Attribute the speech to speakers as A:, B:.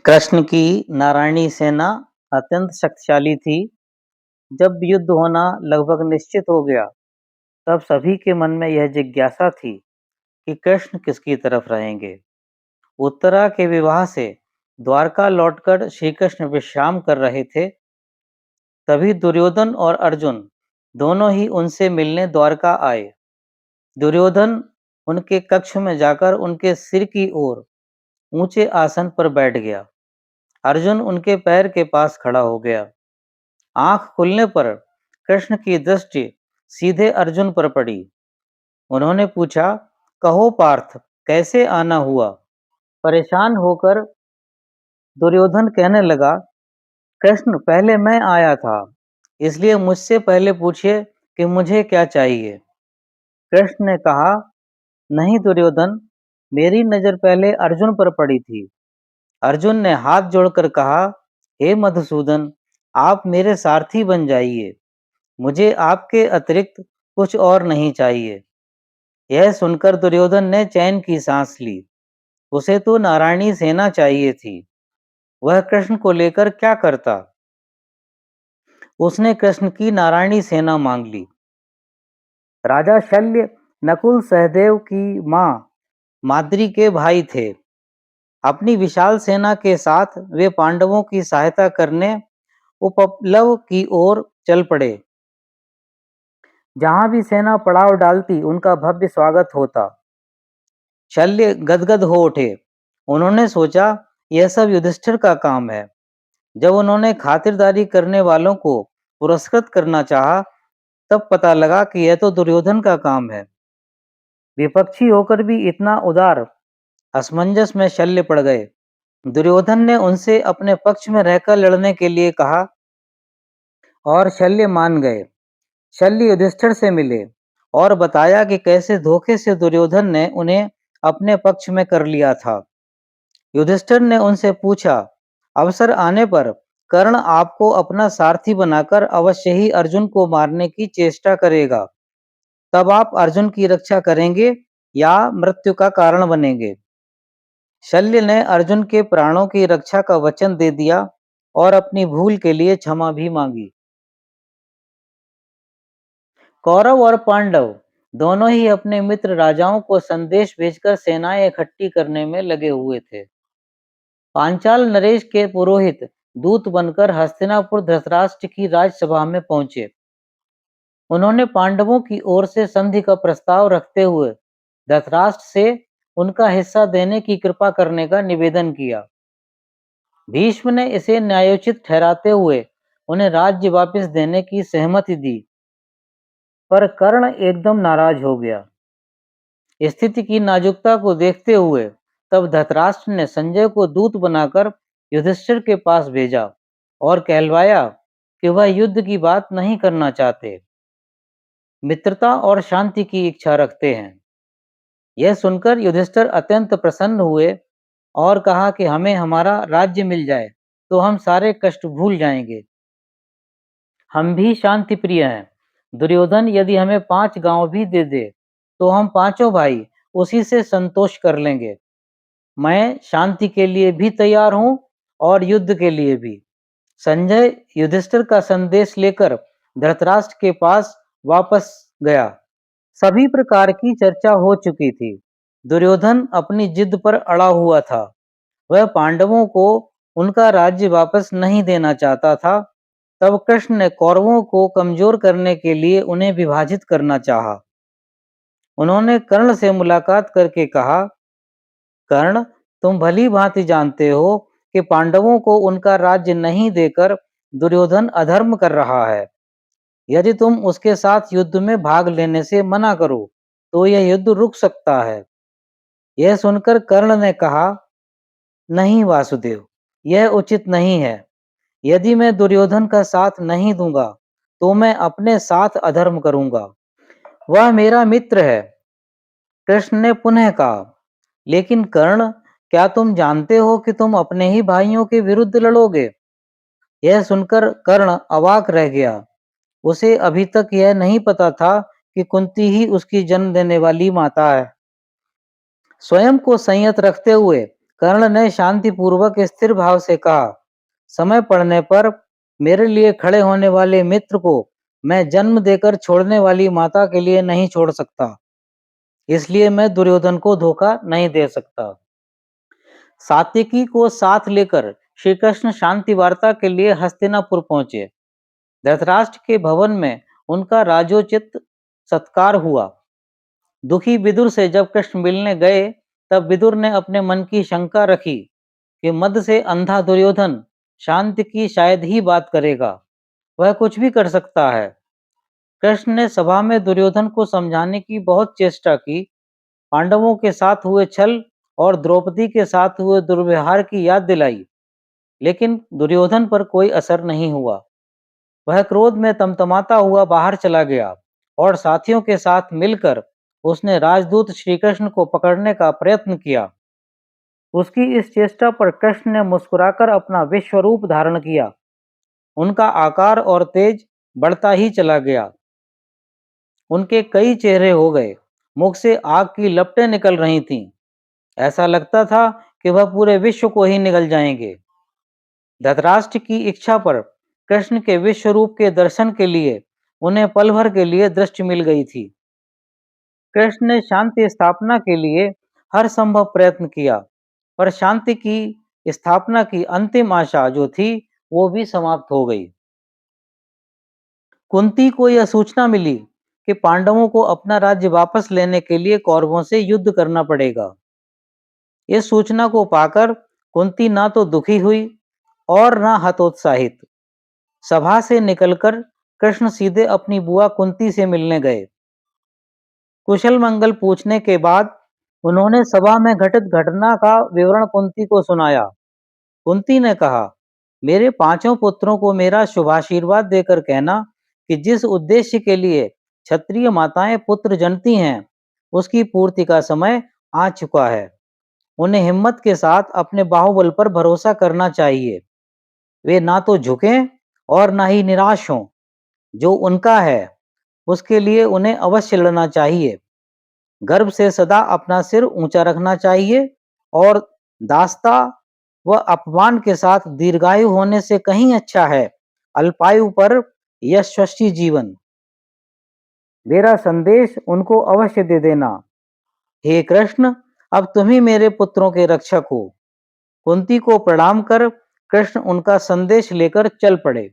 A: कृष्ण की नारायणी सेना अत्यंत शक्तिशाली थी। जब युद्ध होना लगभग निश्चित हो गया, तब सभी के मन में यह जिज्ञासा थी कि कृष्ण किसकी तरफ रहेंगे। उत्तरा के विवाह से द्वारका लौटकर श्री कृष्ण विश्राम कर रहे थे। तभी दुर्योधन और अर्जुन दोनों ही उनसे मिलने द्वारका आए। दुर्योधन उनके कक्ष में जाकर उनके सिर की ओर ऊंचे आसन पर बैठ गया। अर्जुन उनके पैर के पास खड़ा हो गया। आंख खुलने पर कृष्ण की दृष्टि सीधे अर्जुन पर पड़ी। उन्होंने पूछा, कहो पार्थ, कैसे आना हुआ? परेशान होकर दुर्योधन कहने लगा, कृष्ण, पहले मैं आया था, इसलिए मुझसे पहले पूछिए कि मुझे क्या चाहिए। कृष्ण ने कहा, नहीं दुर्योधन, मेरी नजर पहले अर्जुन पर पड़ी थी। अर्जुन ने हाथ जोड़कर कहा, हे मधुसूदन, आप मेरे सारथी बन जाइए। मुझे आपके अतिरिक्त कुछ और नहीं चाहिए। यह सुनकर दुर्योधन ने चैन की सांस ली। उसे तो नारायणी सेना चाहिए थी। वह कृष्ण को लेकर क्या करता? उसने कृष्ण की नारायणी सेना मांग ली। राजा शल्य नकुल सहदेव की मां माद्री के भाई थे। अपनी विशाल सेना के साथ वे पांडवों की सहायता करने उपप्लव की ओर चल पड़े। जहां भी सेना पड़ाव डालती, उनका भव्य स्वागत होता। शल्य गदगद हो उठे। उन्होंने सोचा, यह सब युधिष्ठिर का काम है। जब उन्होंने खातिरदारी करने वालों को पुरस्कृत करना चाहा, तब पता लगा कि यह तो दुर्योधन का काम है। विपक्षी होकर भी इतना उदार असमंजस में शल्य पड़ गए। दुर्योधन ने उनसे अपने पक्ष में रहकर लड़ने के लिए कहा और शल्य मान गए। शल्य युधिष्ठिर से मिले और बताया कि कैसे धोखे से दुर्योधन ने उन्हें अपने पक्ष में कर लिया था। युधिष्ठिर ने उनसे पूछा, अवसर आने पर कर्ण आपको अपना सारथी बनाकर अवश्य ही अर्जुन को मारने की चेष्टा करेगा। तब आप अर्जुन की रक्षा करेंगे या मृत्यु का कारण बनेंगे? शल्य ने अर्जुन के प्राणों की रक्षा का वचन दे दिया और अपनी भूल के लिए क्षमा भी मांगी। कौरव और पांडव दोनों ही अपने मित्र राजाओं को संदेश भेजकर सेनाएं इकट्ठी करने में लगे हुए थे। पांचाल नरेश के पुरोहित दूत बनकर हस्तिनापुर धृतराष्ट्र की राजसभा में पहुंचे। उन्होंने पांडवों की ओर से संधि का प्रस्ताव रखते हुए धृतराष्ट्र से उनका हिस्सा देने की कृपा करने का निवेदन किया। भीष्म ने इसे न्यायोचित ठहराते हुए उन्हें राज्य वापस देने की सहमति दी, पर कर्ण एकदम नाराज हो गया। स्थिति की नाजुकता को देखते हुए तब धृतराष्ट्र ने संजय को दूत बनाकर युधिष्ठिर के पास भेजा और कहलवाया कि वह युद्ध की बात नहीं करना चाहते, मित्रता और शांति की इच्छा रखते हैं। यह सुनकर युधिष्ठिर अत्यंत प्रसन्न हुए और कहा कि हमें हमारा राज्य मिल जाए तो हम सारे कष्ट भूल जाएंगे। हम भी शांति प्रिय हैं। दुर्योधन यदि हमें 5 गांव भी दे दे, तो हम पांचों भाई उसी से संतोष कर लेंगे। मैं शांति के लिए भी तैयार हूं और युद्ध के लिए भी। संजय युधिष्ठिर का संदेश लेकर धृतराष्ट्र के पास वापस गया। सभी प्रकार की चर्चा हो चुकी थी। दुर्योधन अपनी जिद पर अड़ा हुआ था। वह पांडवों को उनका राज्य वापस नहीं देना चाहता था। तब कृष्ण ने कौरवों को कमजोर करने के लिए उन्हें विभाजित करना चाहा। उन्होंने कर्ण से मुलाकात करके कहा, कर्ण, तुम भली भांति जानते हो कि पांडवों को उनका राज्य नहीं देकर दुर्योधन अधर्म कर रहा है। यदि तुम उसके साथ युद्ध में भाग लेने से मना करो, तो यह युद्ध रुक सकता है। यह सुनकर कर्ण ने कहा, नहीं वासुदेव, यह उचित नहीं है। यदि मैं दुर्योधन का साथ नहीं दूंगा, तो मैं अपने साथ अधर्म करूंगा। वह मेरा मित्र है। कृष्ण ने पुनः कहा, लेकिन कर्ण, क्या तुम जानते हो कि तुम अपने ही भाइयों के विरुद्ध लड़ोगे? यह सुनकर कर्ण अवाक रह गया। उसे अभी तक यह नहीं पता था कि कुंती ही उसकी जन्म देने वाली माता है। स्वयं को संयत रखते हुए कर्ण ने शांतिपूर्वक स्थिर भाव से कहा, समय पड़ने पर मेरे लिए खड़े होने वाले मित्र को मैं जन्म देकर छोड़ने वाली माता के लिए नहीं छोड़ सकता, इसलिए मैं दुर्योधन को धोखा नहीं दे सकता। सात्यकी को साथ लेकर श्री कृष्ण शांति वार्ता के लिए हस्तिनापुर पहुंचे। धृतराष्ट्र के भवन में उनका राजोचित सत्कार हुआ। दुखी विदुर से जब कृष्ण मिलने गए, तब विदुर ने अपने मन की शंका रखी कि मद से अंधा दुर्योधन शांति की शायद ही बात करेगा, वह कुछ भी कर सकता है। कृष्ण ने सभा में दुर्योधन को समझाने की बहुत चेष्टा की, पांडवों के साथ हुए छल और द्रौपदी के साथ हुए दुर्व्यवहार की याद दिलाई, लेकिन दुर्योधन पर कोई असर नहीं हुआ। वह क्रोध में तमतमाता हुआ बाहर चला गया और साथियों के साथ मिलकर उसने राजदूत श्री कृष्ण को पकड़ने का प्रयत्न किया। उसकी इस चेष्टा पर कृष्ण ने मुस्कुराकर अपना विश्वरूप धारण किया। उनका आकार और तेज बढ़ता ही चला गया। उनके कई चेहरे हो गए, मुख से आग की लपटें निकल रही थीं। ऐसा लगता था कि वह पूरे विश्व को ही निगल जाएंगे। धृतराष्ट्र की इच्छा पर कृष्ण के विश्वरूप के दर्शन के लिए उन्हें पल भर के लिए दृष्टि मिल गई थी। कृष्ण ने शांति स्थापना के लिए हर संभव प्रयत्न किया, पर शांति की स्थापना की अंतिम आशा जो थी, वो भी समाप्त हो गई। कुंती को यह सूचना मिली कि पांडवों को अपना राज्य वापस लेने के लिए कौरवों से युद्ध करना पड़ेगा। इस सूचना को पाकर कुंती ना तो दुखी हुई और ना हतोत्साहित। सभा से निकलकर कृष्ण सीधे अपनी बुआ कुंती से मिलने गए। कुशल मंगल पूछने के बाद उन्होंने सभा में घटित घटना का विवरण कुंती को सुनाया। कुंती ने कहा, मेरे पांचों पुत्रों को मेरा शुभाशीर्वाद देकर कहना कि जिस उद्देश्य के लिए क्षत्रिय माताएं पुत्र जनती हैं, उसकी पूर्ति का समय आ चुका है। उन्हें हिम्मत के साथ अपने बाहुबल पर भरोसा करना चाहिए। वे ना तो झुकें और ना ही निराश हों। जो उनका है उसके लिए उन्हें अवश्य लड़ना चाहिए। गर्व से सदा अपना सिर ऊंचा रखना चाहिए और दास्ता व अपमान के साथ दीर्घायु होने से कहीं अच्छा है अल्पायु पर यशस्वी जीवन। मेरा संदेश उनको अवश्य दे देना। हे कृष्ण, अब तुम ही मेरे पुत्रों के रक्षक हो। कुंती को प्रणाम कर कृष्ण उनका संदेश लेकर चल पड़े।